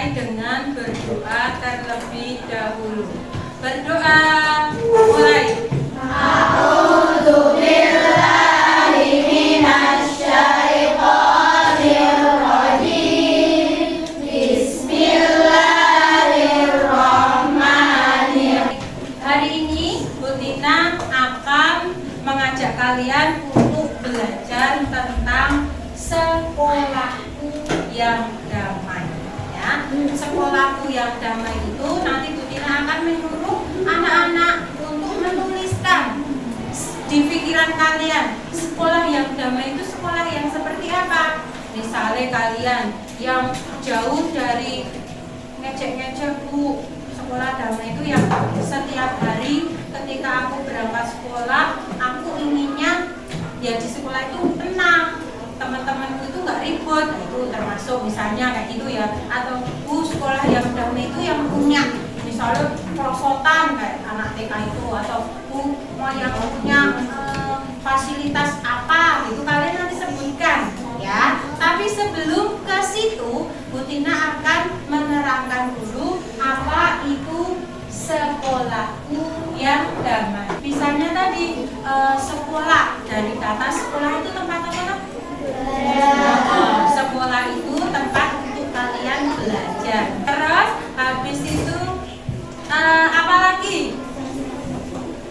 mulai dengan berdoa terlebih dahulu. Berdoa, mulai. Hari ini Bu Tina akan mengajak kalian untuk belajar tentang sekolahku yang damai. Ya, sekolahku yang damai itu nanti Bu Tina akan menyuruh anak-anak untuk menuliskan di pikiran kalian sekolah yang damai itu sekolah yang seperti apa. Misalnya kalian yang jauh dari ngecek-ngecek Bu, sekolah damai itu yang setiap hari ketika aku berangkat sekolah, aku inginnya ya di sekolah itu tenang, teman-temanku itu nggak ribut. Nah, itu termasuk misalnya kayak gitu ya. Atau sekolah yang damai itu yang punya misalnya perosotan kayak anak TK itu, atau mau yang punya fasilitas apa itu kalian nanti sebutkan ya. Tapi sebelum ke situ Bu Tina akan menerangkan dulu apa itu sekolahku yang damai. Misalnya tadi sekolah, dari kata sekolah itu tempat apa? Sekolah itu tempat untuk kalian belajar. Terus habis itu apa lagi?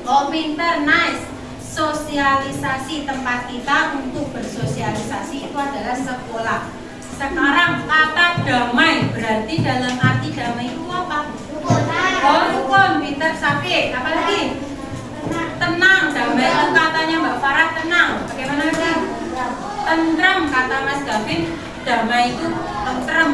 Oh, pinter, nice. Sosialisasi, tempat kita untuk bersosialisasi itu adalah sekolah. Sekarang kata damai, berarti dalam arti damai itu apa? Oh, rukun, pinter, Safi. Apa lagi? Tenang, damai itu katanya Mbak Farah tenang. Bagaimana lagi? Tentrem, kata Mas Gavin, damai itu tentrem.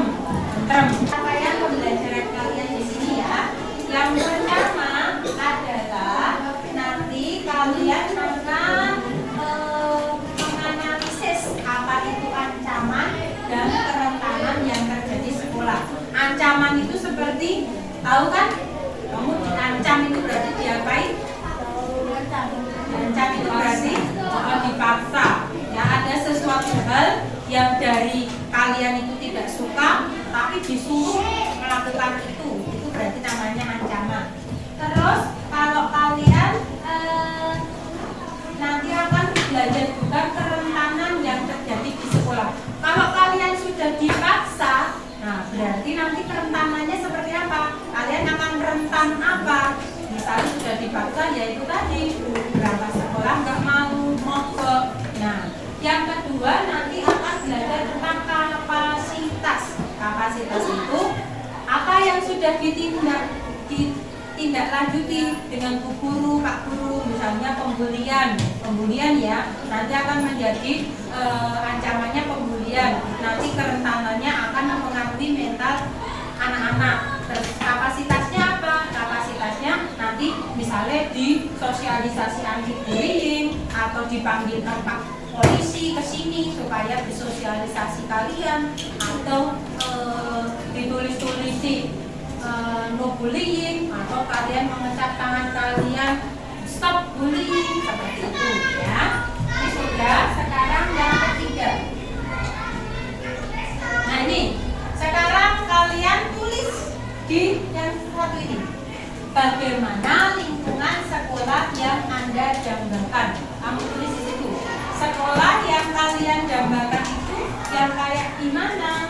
Kalian pembelajaran kalian di sini ya. Yang pertama adalah nanti kalian akan menganalisis apa itu ancaman dan kerentanan yang terjadi di sekolah. Ancaman itu seperti, tahu kan? Kamu diancam itu berarti diapain? Diancam itu berarti dipaksa. Ya, ada sesuatu hal yang dari kalian itu tidak suka, tapi disuruh melakukan itu berarti namanya ancaman. Terus kalau kalian nanti akan belajar juga kerentanan yang terjadi di sekolah. Kalau kalian sudah dipaksa, nah berarti nanti kerentanannya seperti apa? Kalian akan rentan apa? Misalnya sudah dipaksa, yaitu tadi berangkat sekolah nggak mau mogok. Nah, yang kedua nanti akan belajar tentang kapasitas. Kapasitas itu apa yang sudah ditindaklanjuti dengan Bu Guru, Pak Guru, misalnya pembulian ya, nanti akan menjadi ancamannya pembulian. Nanti kerentanannya akan mempengaruhi mental anak-anak. Terus kapasitasnya apa? Kapasitasnya nanti misalnya di sosialisasi anti bullying atau dipanggilkan Pak polisi ke sini supaya disosialisasi kalian, atau ditulis-tulisi no bullying, atau kalian mengecap tangan kalian stop bullying, seperti itu ya. Ini sudah. Sekarang yang ketiga. Nah ini sekarang kalian tulis di yang satu ini, bagaimana lingkungan sekolah yang Anda dambakan. Kamu tulis di situ. Sekolah yang kalian dambakan itu yang kayak gimana?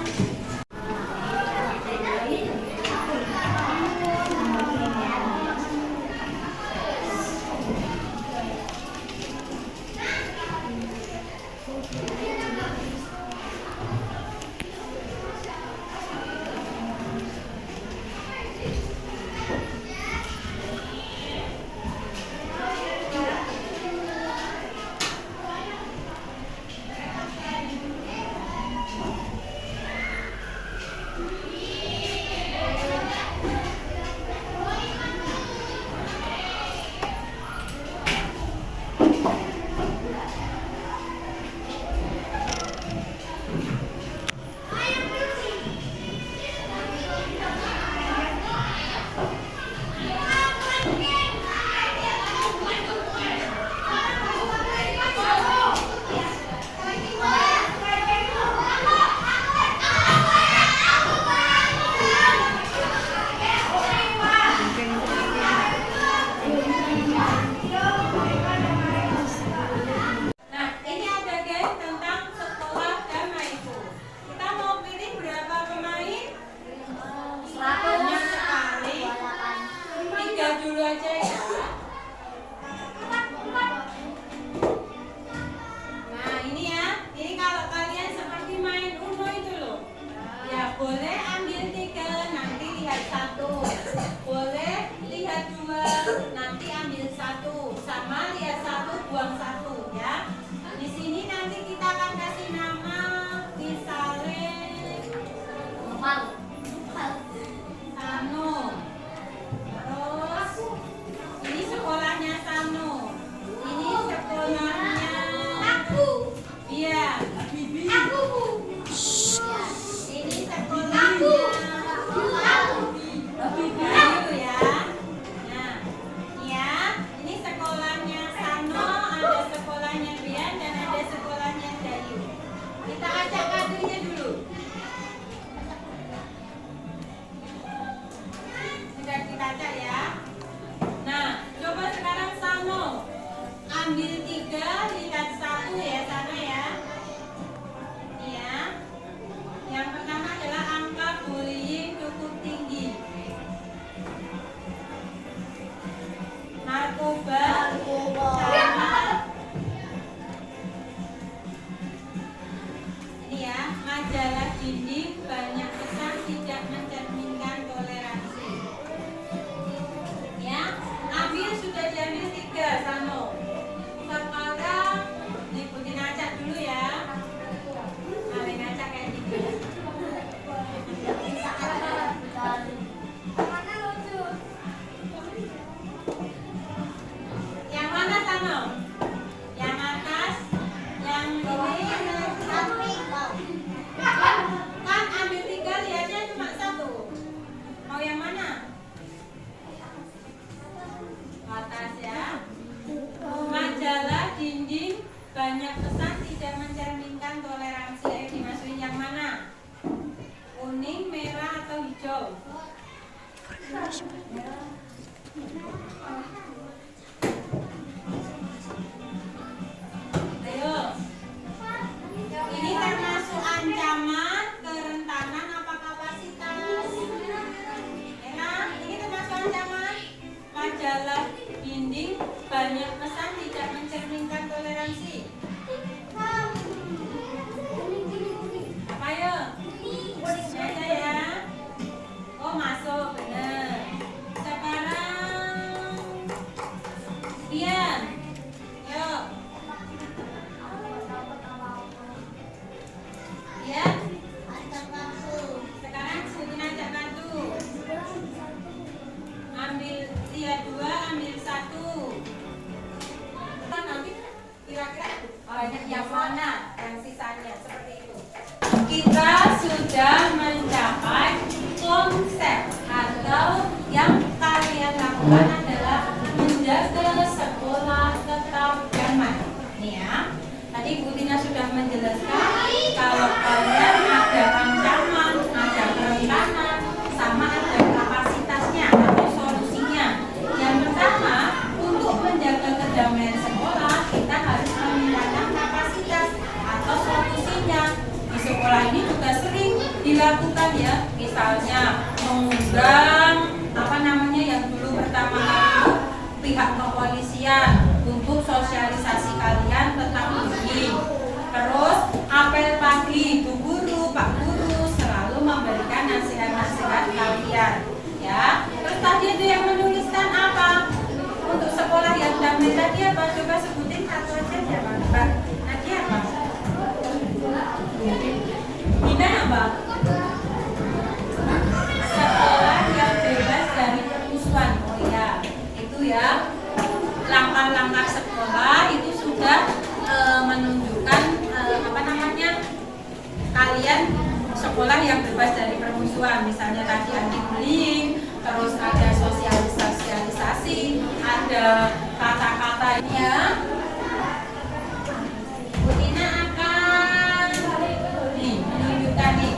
majalah dinding banyak pesan tidak mencerminkan toleransi. Ya, ambil sudah diambil 3 Sano. Sekarang diikutin acak dulu ya. Mari ngacak kayak gitu. Yang mana Sano? Yang atas, yang ini, kan ambil 3 lihatnya cuma 1. Mau yang mana? Atas ya. Majalah dinding banyak pesan tidak mencerminkan toleransi. Ayo dimasukin yang mana? Kuning, merah atau hijau? Ayo. Ini termasuk ancaman, kerentanan apa kapasitas? Enak, ini termasuk ancaman. Majalah dinding banyak pesan tidak mencerminkan toleransi. Apa ya? Baca ya. Oh masuk, benar. Sekarang Dian. Yuk. Dian. Sekarang sebutin aja kartu. Ambil lihat 2, ambil 1. Nanti kira-kira banyak yang mana yang sisanya seperti itu. Kita sudah mencapai konsep atau yang kalian lakukan adalah menjaga sekolah tetap damai. Nih ya, tadi Bu Tina sudah menjelaskan kalau kalian ada ancaman, ada kerentanan, sama ada kapasitasnya atau solusinya. Yang pertama, untuk menjaga kedamaian sekolah, kita harus memiliki kapasitas atau solusinya. Di sekolah ini juga sering dilakukan ya, misalnya mengundang yang dulu pertama kali pihak kepolisian untuk sosialisasi kalian tentang bullying. Terus apel pagi, Bu Guru, Pak Guru selalu memberikan nasihat-nasihat kalian, ya. Terus tadi itu yang menuliskan apa? Untuk sekolah yang damai tadi apa? Coba sebutin satu aja ya, Mbak. Tadi apa? Dina apa? Sekolah yang bebas dari permusuhan. Oh iya, itu ya. Langkah-langkah sekolah itu sudah menunjukkan kalian sekolah yang bebas dari permusuhan. Misalnya tadi anti bullying, terus ada sosialisasi, ada kata-kata ya. Bu Tina akan menunjukkan nih.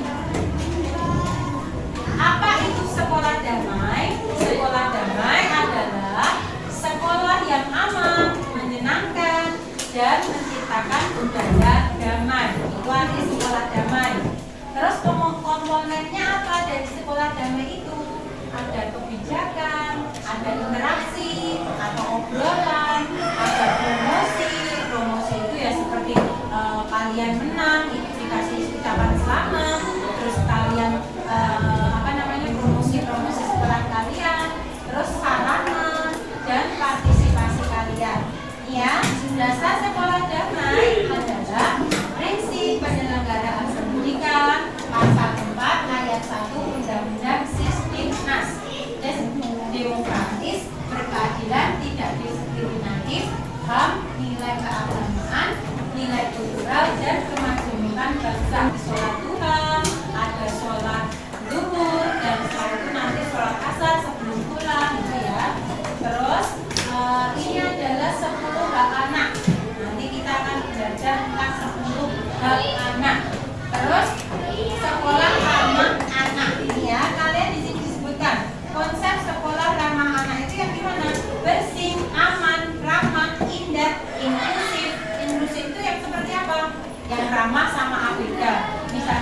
Apa itu sekolah damai? Sekolah damai adalah sekolah yang aman, menyenangkan, dan menciptakan budaya damai. Itu arti sekolah damai. Terus komponennya apa dari sekolah damai itu? Ada kebijakan, ada interaksi, atau obrolan, ada promosi. Promosi itu ya seperti kalian menang, itu dikasih ucapan selamat. Terus kalian promosi sekolah kalian. Terus sarana dan partisipasi kalian. Ya, dasar sekolah damai adalah prinsip penyelenggaraan pendidikan pasal 4 ayat 1 Undang-Undang Sistimnas, demokratis, berkeadilan, tidak diskriminatif, HAM, nilai keagamaan, nilai kultural, dan kemajemukan bangsa. Sholat Tuhan, ada sholat zuhur, dan setelah itu nanti sholat asar sebelum pulang, gitu ya. Terus ini adalah 10 hak anak. Nanti kita akan belajar tentang 10 hak anak. Terus sekolah ramah anak. Ini ya, kalian di sini disebutkan konsep sekolah ramah anak itu yang gimana? Bersih, aman, ramah, indah, inklusif. Inklusif itu yang seperti apa? Yang ramah sama ABK. Misalnya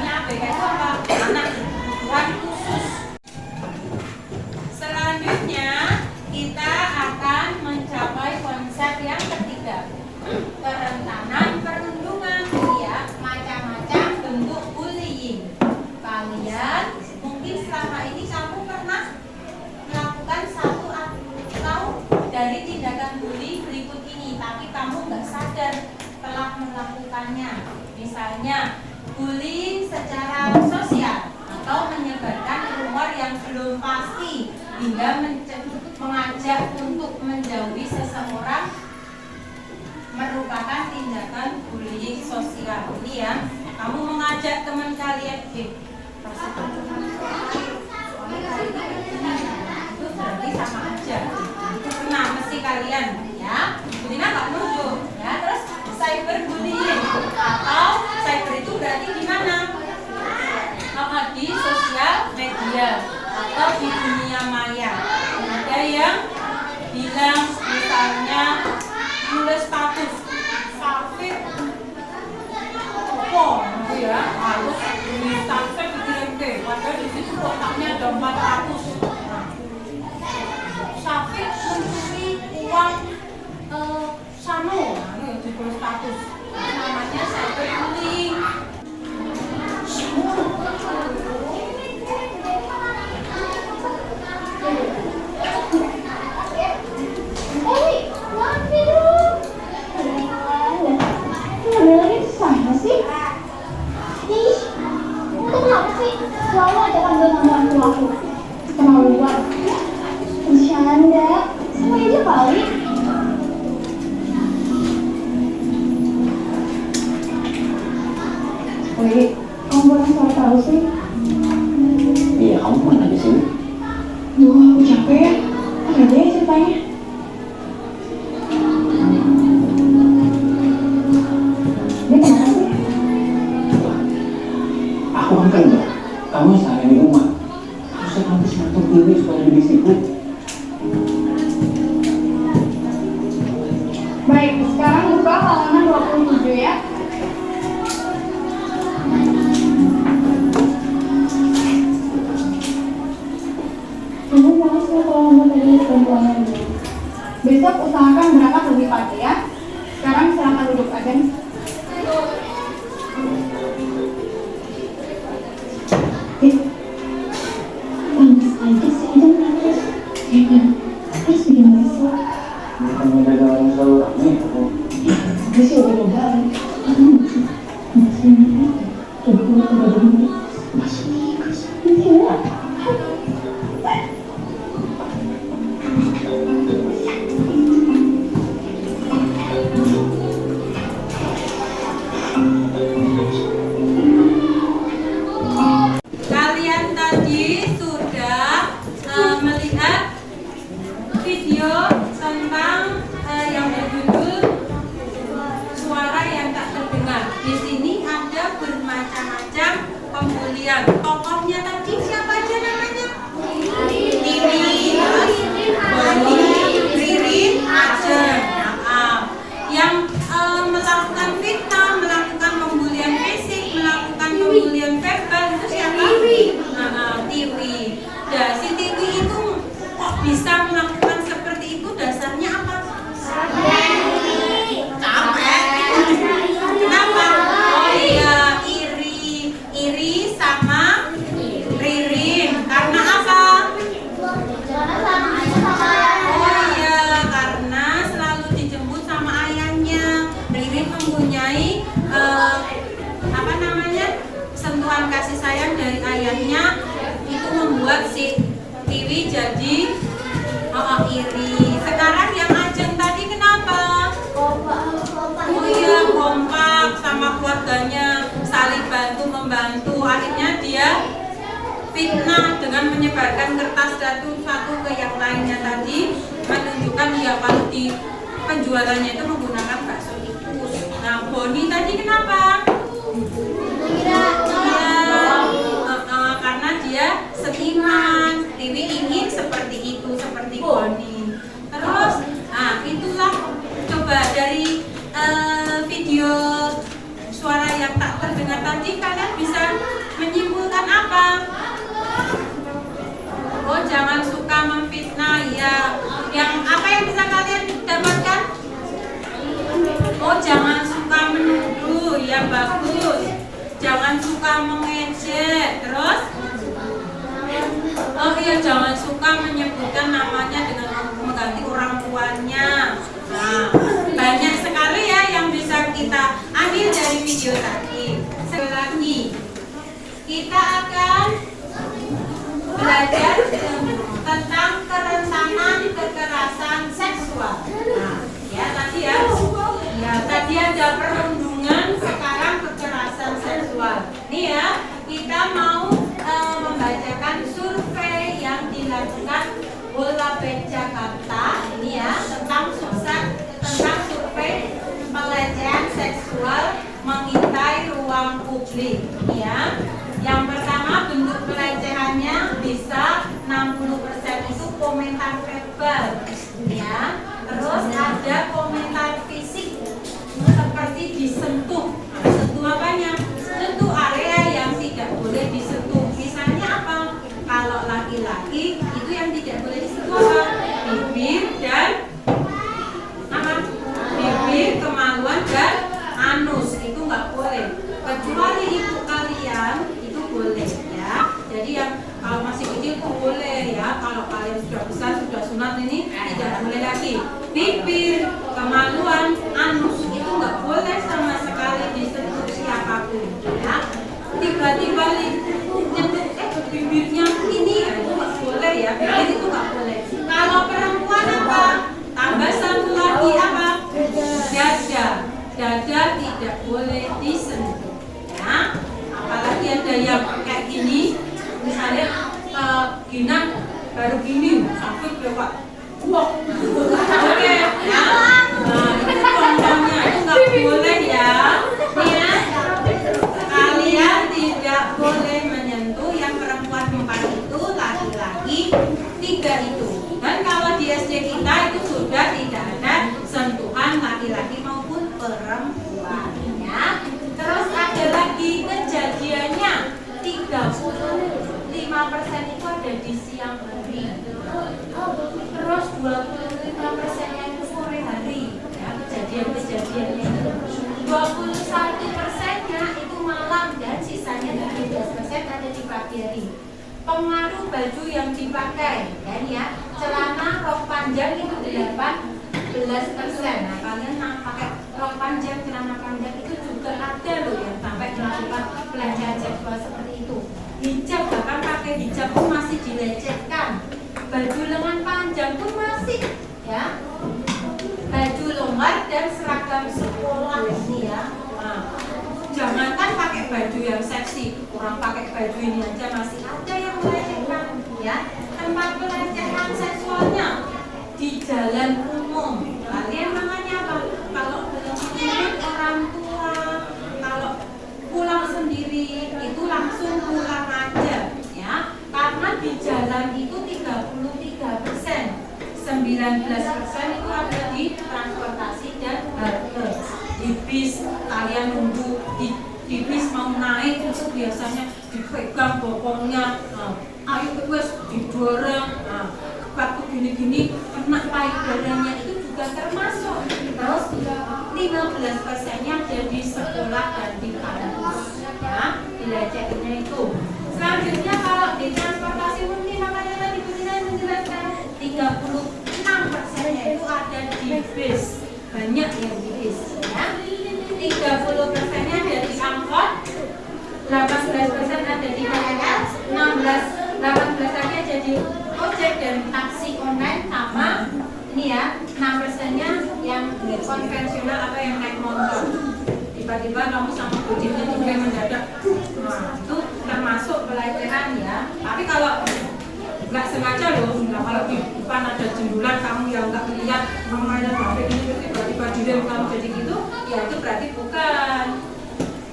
contohannya. Misalnya bullying secara sosial atau menyebarkan rumor yang belum pasti hingga mengajak untuk menjauhi seseorang merupakan tindakan bullying sosial. Ini ya, kamu mengajak teman kalian, itu berarti sama aja. Itu pernah mesti kalian, ya. Budina nggak nuduh, ya. Terus cyberbullying atau cyber itu berarti gimana? Di sosial media atau di dunia maya. Ada yang bilang misalnya nulis status Safir gitu ya, harus di statusnya dikirim ke, padahal di situ kotaknya ada 400. Safir mencuri uang Sano, di status namanya cyberbullying. Selalu aja panggil nama aku keterlaluan. Bercanda sama aja kali. Wih, kamu boleh suara tahu sih? Iya, kamu kemana aja sih? Duh, aku capek ya. Apa aja ya ceritanya? Dia kenapa sih? Aku kan kerja, kamu seharian di rumah. Harusnya kamu nonton TV supaya lebih disiplin. Baik, sekarang buka halaman 27 ya. Kamu malas ya kalau ngomong tadi perempuan lagi. Besok usahakan berangkat lebih pagi ya. Sekarang silakan duduk aja. Panas aja sih, jangan nangis. Ya kan, harus bikin besok. Bukan ada dalam selalu rame aku. Gue sih udah lebaran. Masih ini aja. Coba kalau udah begini. Masuk Inggris. Iya. Kalian tadi sudah melihat video tentang yang berjudul suara yang tak terdengar. Di sini ada bermacam-macam pembulian. Tokohnya tadi siapa aja namanya? Tiwi, Boni, Ririn, Ajeng. Yang melakukan fitnah, melakukan pembulian fisik, melakukan pembulian verbal itu siapa? Tiwi. Nah, si Tiwi itu kok bisa melakukan seperti itu? Dasarnya apa? Capek. Kenapa? Oh iya, iri sama Ririn. Karena apa? Oh iya, karena selalu dijemput sama ayahnya. Ririn mempunyai apa namanya, sentuhan kasih sayang dari ayahnya, itu membuat si Tiwi jadi iri. Sekarang yang Ajeng tadi kenapa? Oh iya, kompak sama keluarganya, saling bantu membantu. Akhirnya dia fitnah dengan menyebarkan kertas satu ke yang lainnya tadi, menunjukkan ya kalau di penjualannya itu menggunakan bakso tikus. Nah, Boni tadi kenapa? Karena dia seniman. Tiwi ingin seperti itu, seperti Boni. Terus, itulah coba dari video suara yang tak terdengar tadi, kalian bisa menyimpulkan apa? Oh, jangan suka memfitnah ya. Yang apa yang bisa kalian dapatkan? Oh, jangan suka menuduh ya, bagus. Jangan suka mengejek. Terus? Oh iya, jangan suka menyebutkan namanya dengan mengganti orang tuanya. Nah, banyak sekali ya yang bisa kita ambil dari video tadi. Sekali lagi, kita akan belajar tentang kerentanan kekerasan seksual. Nah, ya tadi ya. Ya, tadi ada perundungan, sekarang kekerasan seksual. Nih ya, kita mau membacakan survei yang dilakukan Polabek Jakarta. Ini ya, tentang survei pelecehan seksual mengintai ruang publik. Ini ya. Yang pertama, bentuk pelecehannya bisa 60% itu komentar verbal, ya. Terus ada komentar fisik seperti disentuh. Sentuh apanya? Sentuh area yang tidak boleh disentuh. Misalnya apa? Kalau laki-laki itu yang tidak boleh disentuh apa? Bibir dan apa? Bibir, kemaluan dan anus itu nggak boleh. Kecuali ibu kalian itu boleh ya. Jadi yang kalau masih kecil itu boleh ya. Kalau kalian sudah besar sudah sunat ini tidak boleh lagi. Bibir, kemaluan, anus itu nggak boleh sama sekali disentuh siapapun ya. Tiba-tiba nyentuh bibirnya ini ya, itu nggak boleh ya. Bibir itu nggak boleh. Kalau perempuan apa? Tambah satu lagi apa? Dada tidak boleh disentuh ya. Apalagi ada yang kayak gini, misalnya Gina baru gini sakit ya Pak. Wah, oke ya. Nah itu contohnya, itu nggak boleh ya. Ya, kalian tidak boleh menyentuh yang perempuan 4 itu, laki-laki 3 itu. Dan kalau di SD kita itu sudah tidak ada sentuhan laki-laki maupun perempuan ya. Terus ada lagi kejadiannya 35% itu ada di siang hari. Terus 25%-nya itu sore hari ya, kejadian-kejadiannya itu. 21%-nya itu malam dan sisanya 17% ada di pagi hari. Pengaruh baju yang dipakai dan ya, celana rok panjang itu 18%. Nah, kalian pakai rok panjang, celana panjang itu juga ada loh yang sampai melakukan pelecehan seksual seperti itu. Hijab, bahkan pakai hijab pun masih dilecehkan. Baju lengan panjang pun masih ya. Baju longgar dan seragam sekolah ini ya. Nah, jangankan pakai baju yang seksi, orang pakai baju ini aja masih ada yang melecehkan ya. Tempat pelecehan seksualnya di jalan umum. Kalian namanya apa? Kalau belum ikut orang tua, kalau pulang sendiri itu langsung pulang aja ya. Karena di jalan itu 33%, 19% itu ada di transportasi dan halte. Di bis kalian nunggu di bis mau naik itu biasanya dipegang bokongnya, ayo wes didorong. Waktu gini-gini kena payudaranya itu juga termasuk. Terus 15%-nya ada di sekolah dan di kampus ya, dilecehinnya itu. Selanjutnya kalau di transportasi umum makanya tadi Bu Tina menjelaskan 36%-nya itu ada di bis, banyak yang di bis ya. 30%-nya ada di angkot, 18% ada di KRL, 18 lagi ada di ojek dan taksi online, sama ini ya 6%-nya yang konvensional atau yang naik motor. Tiba-tiba kamu sama kucingnya juga mendadak, nah, itu termasuk pelecehan ya. Tapi kalau nggak sengaja loh, kalau di depan ada jendulan kamu yang nggak melihat mamanya sampai ini tiba-tiba direm kamu jadi gitu, ya itu berarti bukan.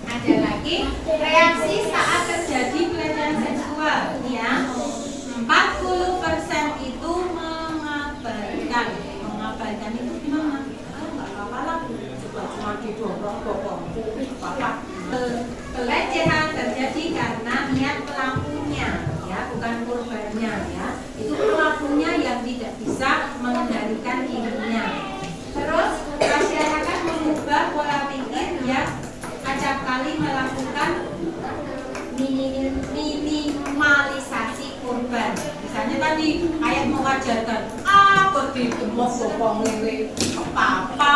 Ada lagi reaksi saat terjadi pelecehan seksual ya. 40% itu mengabaikan. Mengabaikan itu gimana? Nggak apa-apa lah, cuma didorong apa. Pelecehan terjadi karena niat pelakunya ya, bukan korbannya ya. Itu pelakunya yang tidak bisa mengendalikan dirinya. Terus masyarakat mengubah pola pikir ya, acap kali melakukan minimalisasi korban. Misalnya tadi ayat mengajarkan, kok didemok bokong lele apa-apa,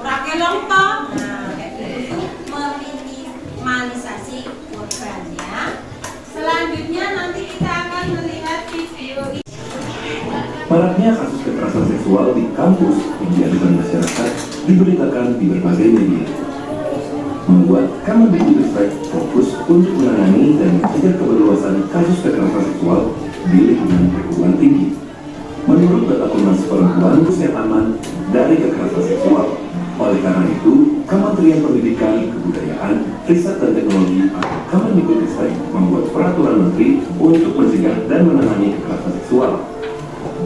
rakyat lengkap. Nah, kayak gitu normalisasi korbannya. Selanjutnya nanti kita akan melihat video ini. Maraknya kasus kekerasan seksual di kampus yang diadukan masyarakat diberitakan di berbagai media, membuat Kemendikbudristek fokus untuk menangani dan mencegah keberluasan kasus kekerasan seksual di lingkungan perguruan tinggi. Menurut data Komnas Perempuan, yang aman dari kekerasan seksual. Oleh karena itu, Kementerian Pendidikan, Kebudayaan, Riset dan Teknologi atau Kemendikbudristek membuat peraturan menteri untuk mencegah dan menangani kekerasan seksual.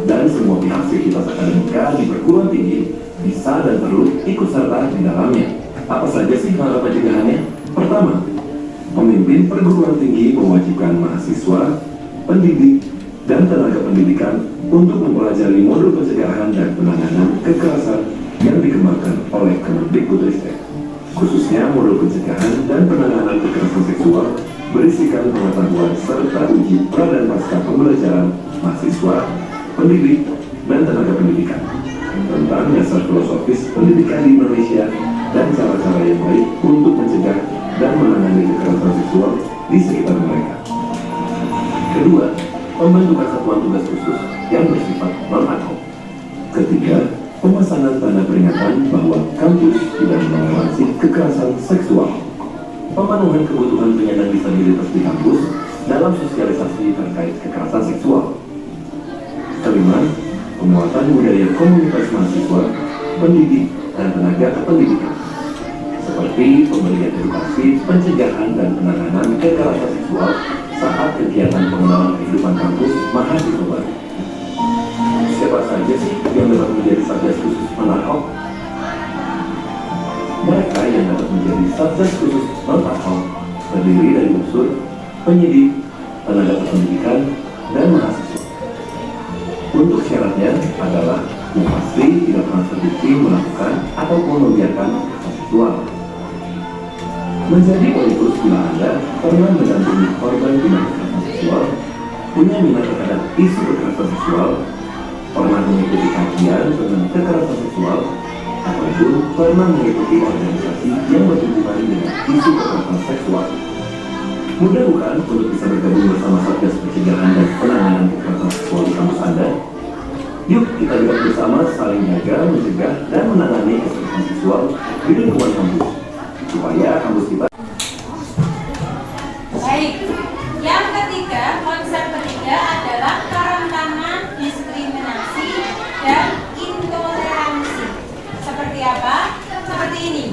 Dan semua pihak sivitas akademika di perguruan tinggi bisa dan perlu ikut serta di dalamnya. Apa saja sih hal pencegahannya? Pertama, pemimpin perguruan tinggi mewajibkan mahasiswa, pendidik, dan tenaga pendidikan untuk mempelajari modul pencegahan dan penanganan kekerasan yang dikembangkan oleh Kemendikbudristek. Khususnya modul pencegahan dan penanganan kekerasan seksual berisikan pengetahuan serta uji pra dan pasca pembelajaran mahasiswa, pendidik, dan tenaga pendidikan tentang dasar filosofis pendidikan di Indonesia dan cara-cara yang baik untuk mencegah dan menangani kekerasan seksual di sekitar mereka. Kedua, pembentukan satuan tugas khusus yang bersifat non-ad hoc. Ketiga, pemasangan tanda peringatan bahwa kampus tidak mentoleransi kekerasan seksual. Pemenuhan kebutuhan penyandang disabilitas di kampus dalam sosialisasi terkait kekerasan seksual. Kelima, penguatan budaya komunitas mahasiswa, pendidik, dan tenaga kependidikan, seperti pemberian edukasi, pencegahan, dan penanganan kekerasan seksual saat kegiatan pengenalan kehidupan kampus mahasiswa baru. Siapa saja sih yang dapat menjadi satgas khusus non-ad hoc? Mereka yang dapat menjadi satgas khusus non-ad hoc terdiri dari unsur penyidik, tenaga kependidikan, dan mahasiswa. Untuk syaratnya adalah yang pasti tidak pernah terbukti melakukan ataupun membiarkan kekerasan seksual. Menjadi politikus bila Anda pernah mendampingi korban tindak kekerasan seksual, punya minat terhadap isu kekerasan seksual, pernah mengikuti kajian tentang kekerasan seksual, ataupun pernah mengikuti organisasi yang berhubungan dengan isu kekerasan seksual. Mudah bukan untuk bisa bergabung bersama Satgas Pencegahan dan Penanganan Kekerasan Seksual di kampus Anda? Yuk kita lihat bersama saling jaga, mencegah, dan menangani kekerasan seksual di lingkungan kampus, supaya kampus kita. Baik, yang ketiga, konsep ketiga adalah kerentanan diskriminasi dan intoleransi. Seperti apa? Seperti ini.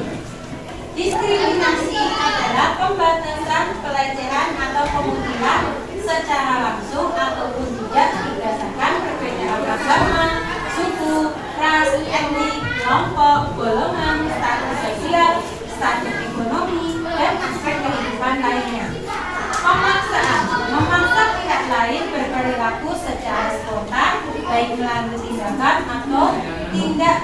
Diskriminasi adalah pembatasan, pelecehan, atau pemutihan secara langsung ataupun tidak berdasarkan perbedaan agama, suku, ras, etnik, kelompok, golongan, status sosial, status ekonomi, dan aspek kehidupan lainnya. Pemaksaan memaksa pihak lain berperilaku secara spontan, baik melalui tindakan atau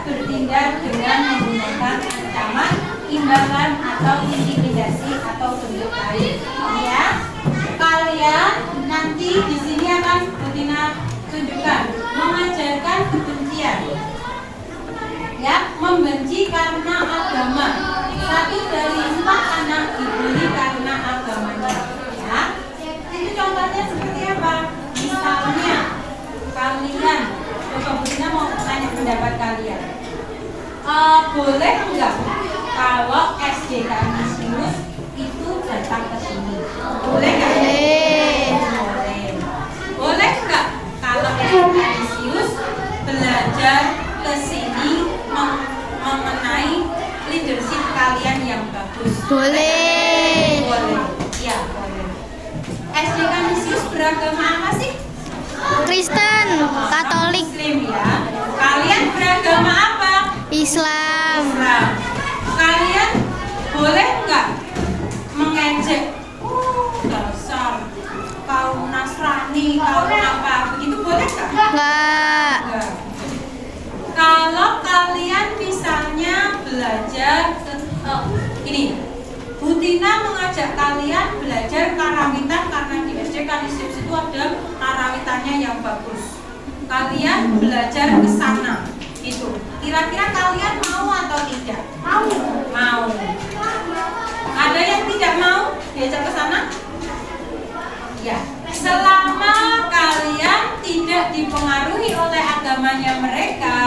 bertindak dengan menggunakan ancaman, imbalan, atau intimidasi atau bentuk lain. Ya, kalian nanti di sini akan Butina tunjukkan mengajarkan kebencian. Ya, membenci karena agama. 1 dari 4 anak dibully karena agamanya. Ya, itu contohnya seperti apa? Misalnya kalian, Coba Butina mau tanya pendapat kalian. Boleh enggak kalau SDK Misius itu datang ke sini? Boleh enggak? Boleh. Boleh enggak kalau SDK Misius belajar ke sini mengenai leadership kalian yang bagus? Boleh. Boleh. Ya, boleh. SDK Misius beragama apa sih? Kristen, Katolik, Muslim ya. Kalian beragama apa? Islam. Islam. Kalian boleh nggak mengejek dasar kaum Nasrani, kaum apa begitu, boleh nggak? Enggak. Nggak. Kalau kalian misalnya belajar ini, Butina mengajak kalian belajar karawitan karena di SD Kanisius itu ada karawitannya yang bagus. Kalian belajar ke sana, gitu. Kira-kira kalian mau atau tidak? Mau. Mau. Ada yang tidak mau? agamanya mereka.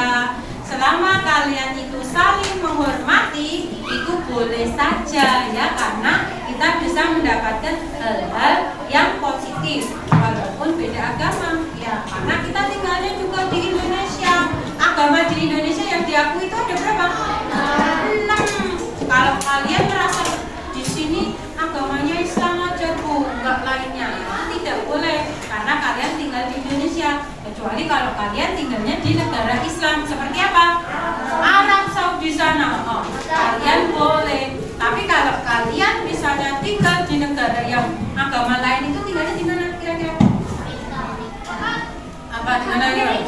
Selama kalian itu saling menghormati, itu boleh saja ya, karena kita bisa mendapatkan hal-hal yang positif walaupun beda agama ya, karena kita tinggalnya juga di Indonesia. Agama di Indonesia yang diakui itu ada berapa? 6. Kalau kalian merasa di sini agamanya Islam aja Bu, enggak lainnya, tidak boleh, karena kalian tinggal di Indonesia. Kecuali kalau kalian tinggalnya di negara Islam, seperti apa? Arab Saudi sana, kalian boleh. Tapi kalau kalian misalnya tinggal di negara yang agama lain, itu tinggalnya di mana kira-kira? Apa di mana ya?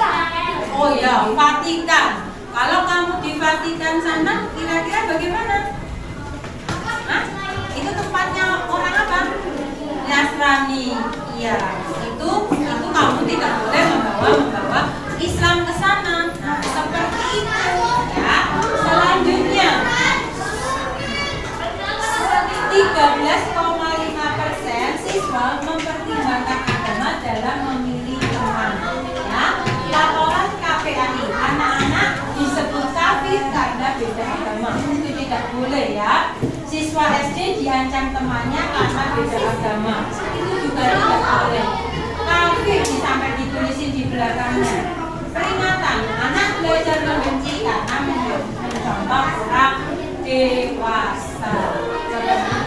Oh ya, Vatikan. Kalau kamu di Vatikan sana, kira-kira bagaimana? Hah? Itu tempatnya orang apa? Nasrani. Iya, itu kamu tidak boleh membawa Islam ke sana. Nah, seperti itu ya. Selanjutnya 13,5% siswa mempertimbangkan agama dalam memilih teman ya. Laporan KPAI, anak-anak disebut kafir karena beda agama. Itu tidak boleh ya. Siswa SD diancam temannya karena beda agama. Itu juga tidak boleh. Kafir sampai ditulisin di belakangnya. Peringatan, anak belajar membenci karena mencontoh orang dewasa. Seperti